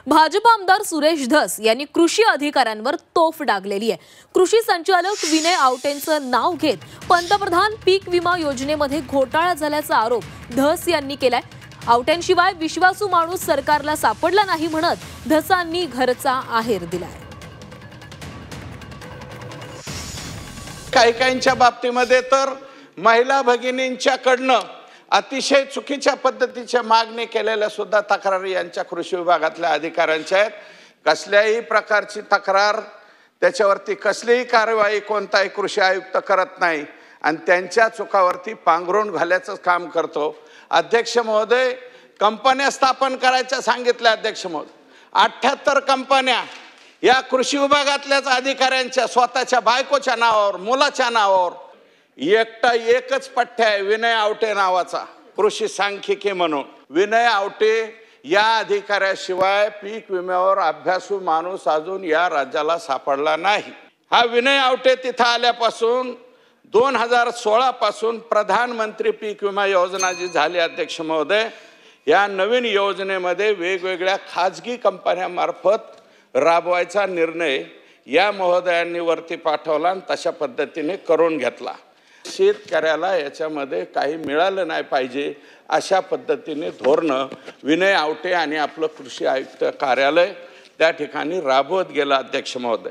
भाजप आमदार सुरेश धस यांनी कृषी अधिकाऱ्यांवर तोफ डागलेली आहे। कृषी संचालक विनय आवटेंचं नाव घेत पंतप्रधान पीक विमा योजनेमध्ये घोटाळा झाल्याचा आरोप धस यांनी केलाय। आवटेंशिवाय विश्वासू माणूस सरकारला सापडला नाही म्हणत धसांनी घरचा आहेर दिलाय। काहींच्या बाबतीमध्ये तर महिला भगिनींच्याकडनं अतिशय चुकीच्या पद्धतीच्या मागणी केलेल्या सुद्धा तक्रारी यांच्या कृषी विभागातल्या अधिकाऱ्यांच्या आहेत। कसल्याही प्रकारची तक्रार त्याच्यावरती कसलीही कारवाई कोणताही कृषी आयुक्त करत नाही आणि त्यांच्या चुकावरती पांघरून घालायचं काम करतो। अध्यक्ष महोदय, कंपन्या स्थापन करायच्या सांगितल्या अध्यक्ष महोदय। 78 कंपन्या या कृषी विभागातल्याच अधिकाऱ्यांच्या स्वतःच्या बायकोच्या नावावर, मुलाच्या नावावर एकच पठ्य आहे, विनय आवटे नावाचा, कृषी सांख्यिकी म्हणून। विनय आवटे या अधिकाऱ्याशिवाय पीक विम्यावर अभ्यासू माणूस अजून या राज्याला सापडला नाही। हा विनय आवटे तिथं आल्यापासून 2016 पासून प्रधानमंत्री पीक विमा योजना जी झाली अध्यक्ष महोदय, या नवीन योजनेमध्ये वेगवेगळ्या खाजगी कंपन्यांमार्फत राबवायचा निर्णय या महोदयांनी वरती पाठवला आणि तशा पद्धतीने करून घेतला। शेतकऱ्याला याच्यामध्ये काही मिळालं नाही पाहिजे अशा पद्धतीने धोरणं विनय आवटे आणि आपलं कृषी आयुक्त कार्यालय त्या ठिकाणी राबवत गेलं अध्यक्ष महोदय।